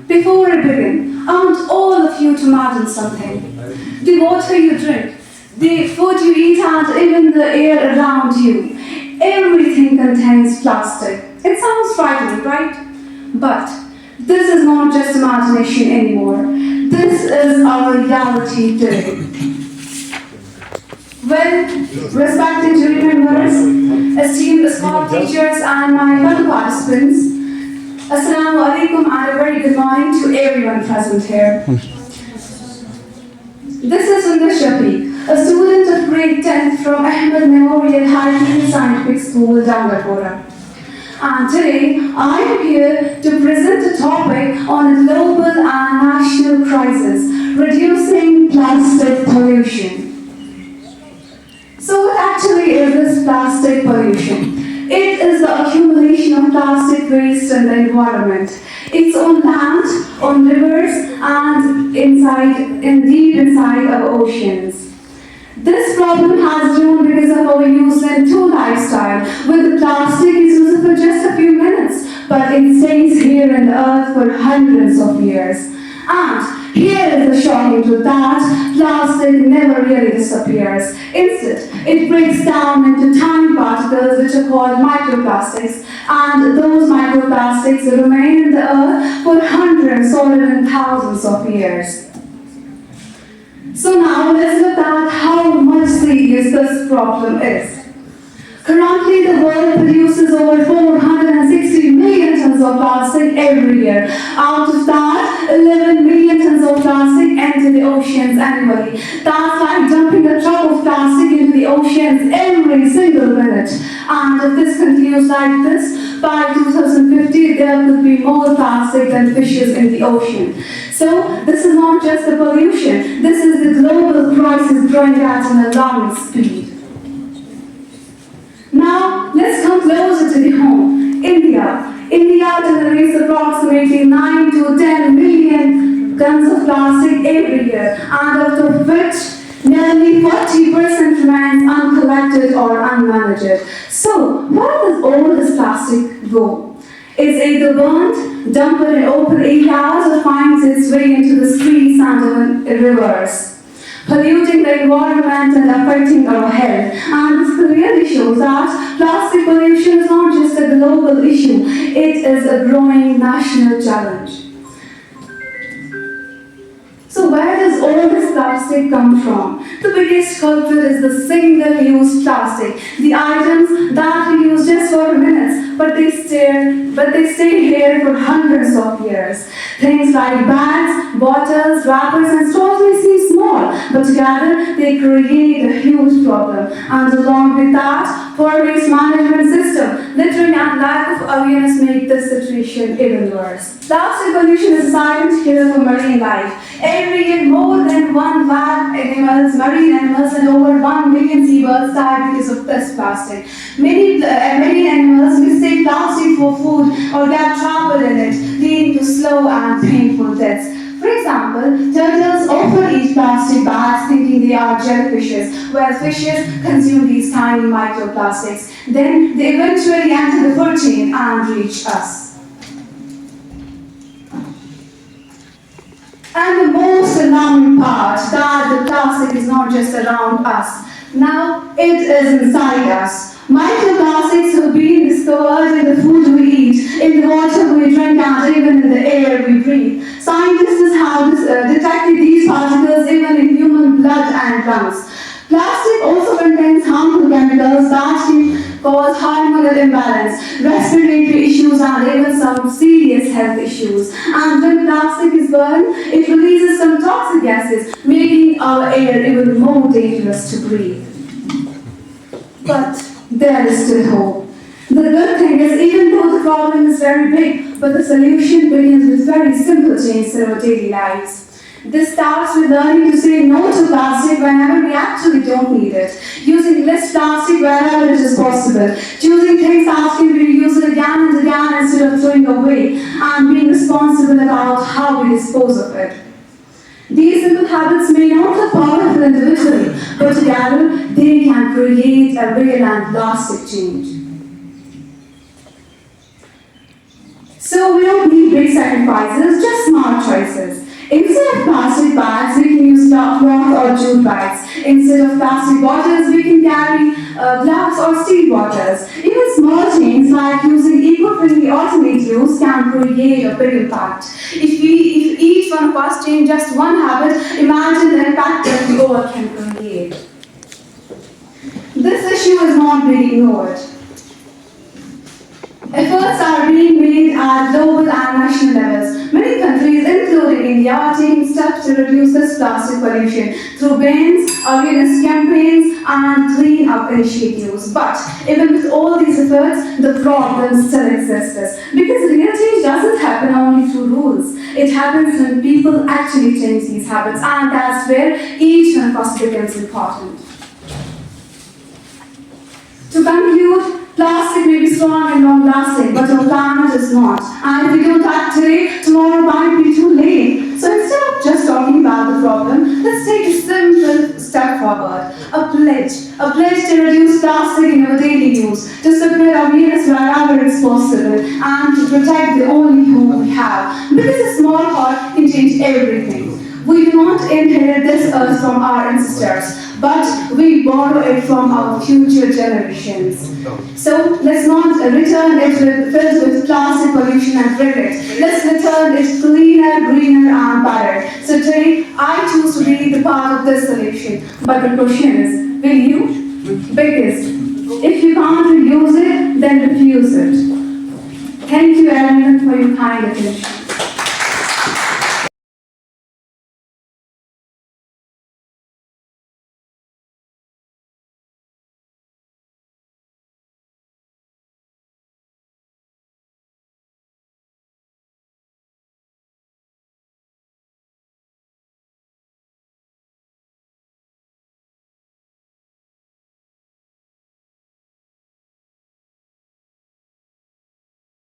Before I begin, I want all of you to imagine something. The water you drink, the food you eat, and even the air around you. Everything contains plastic. It sounds frightening, right? But this is not just imagination anymore. This is our reality today. Well, respected jury members, esteemed school teachers, and my fellow participants, Assalamu alaikum and a very good morning to everyone present here. This is Sundas Shafeeq, a student of grade 10 from Ahmed Memorial High Scientific School, Dangarpura. And today, I am here to present a topic on a global and national crisis, reducing plastic pollution. So what actually is this plastic pollution? It is the accumulation of plastic waste in the environment. It's on land, on rivers, and deep inside our oceans. This problem has grown because of our use into lifestyle, where the plastic is used for just a few minutes, but it stays here in the earth for hundreds of years. And here is the shocking truth that plastic never really disappears. Instead, it breaks down into tiny particles which are called microplastics, and those microplastics remain in the earth for hundreds or even thousands of years. So now let's look at how much serious this problem is. Currently, the world produces over 460 million tons of plastic every year. Out of that, 11 million tons of plastic enter the oceans annually. That's like dumping a truck of plastic into the oceans every single minute. And if this continues like this, by 2050, there could be more plastic than fishes in the ocean. So, this is not just the pollution, this is the global crisis growing at an alarming speed. Now, let's come closer to the home. India. India generates approximately 9 to 10 million tons of plastic every year, and out of which nearly 40% remains uncollected or unmanaged. So, where does all this plastic go? It's either burnt, dumped in open areas, or finds its way into the streets and rivers, polluting the environment and affecting our health. And this clearly shows that plastic pollution is not just a global issue, it is a growing national challenge. So where does all this plastic come from? The biggest culprit is the single-use plastic, the items that we use just for minutes, but they stay here for hundreds of years. Things like bags, bottles, wrappers, and straws may seem small, but together they create a huge problem. And along with that, poor waste management system, littering and lack of awareness make this situation even worse. Plastic pollution is a silent killer for marine life. Every year, more than 1 lakh marine animals, and over 1 million seabirds die because of this plastic. Many animals mistake plastic for food or get trapped in it, leading to slow and painful deaths. For example, turtles often eat plastic bags thinking they are jellyfishes, while fishes consume these tiny microplastics. Then they eventually enter the food chain and reach us. And the most alarming part, that the plastic is not just around us. Now, it is inside us. Microplastics have been discovered in the food we eat, in the water we drink, and even in the air we breathe. Scientists have detected these particles even in human blood and lungs. Plastic also contains harmful chemicals that can cause hormonal imbalance, respiratory issues, and even some serious health issues. And when plastic is burned, it releases some toxic gases, making our air even more dangerous to breathe. But there is still hope. The good thing is, even though the problem is very big, but the solution begins with very simple changes in our daily lives. This starts with learning to say no to plastic whenever we actually don't need it, using less plastic wherever it is possible, choosing things that can be reused again and again instead of throwing away, and being responsible about how we dispose of it. These simple habits may not look powerful individually, but together they can create a real and lasting change. So we don't need big sacrifices, just small choices. Instead of plastic bags, we can use cloth or jute bags. Instead of plastic bottles, we can carry glass or steel bottles. Even small changes like using eco-friendly alternate use can create a big impact. If each one of us change just one habit, imagine the impact that we all can create. This issue is not being ignored. Efforts are being made at global and national levels. Many countries, including India, are taking steps to reduce this plastic pollution through bans, awareness campaigns, and clean-up initiatives. But even with all these efforts, the problem still exists. Because real change doesn't happen only through rules. It happens when people actually change these habits, and that's where each one of us becomes important. To conclude, plastic may be strong and long-lasting, but our planet is not. And if we don't act today, tomorrow might be too late. So instead of just talking about the problem, let's take a simple step forward. A pledge to reduce plastic in our daily use, to spread awareness wherever it's possible, and to protect the only home we have. Because a small heart can change everything. We do not inherit this earth from our ancestors, but we borrow it from our future generations. So let's not return it filled with plastic pollution and regret. Let's return it cleaner, greener, and better. So today, I choose to be the part of this solution. But the question is, will you? Because if you can't reuse it, then refuse it. Thank you everyone for your kind attention.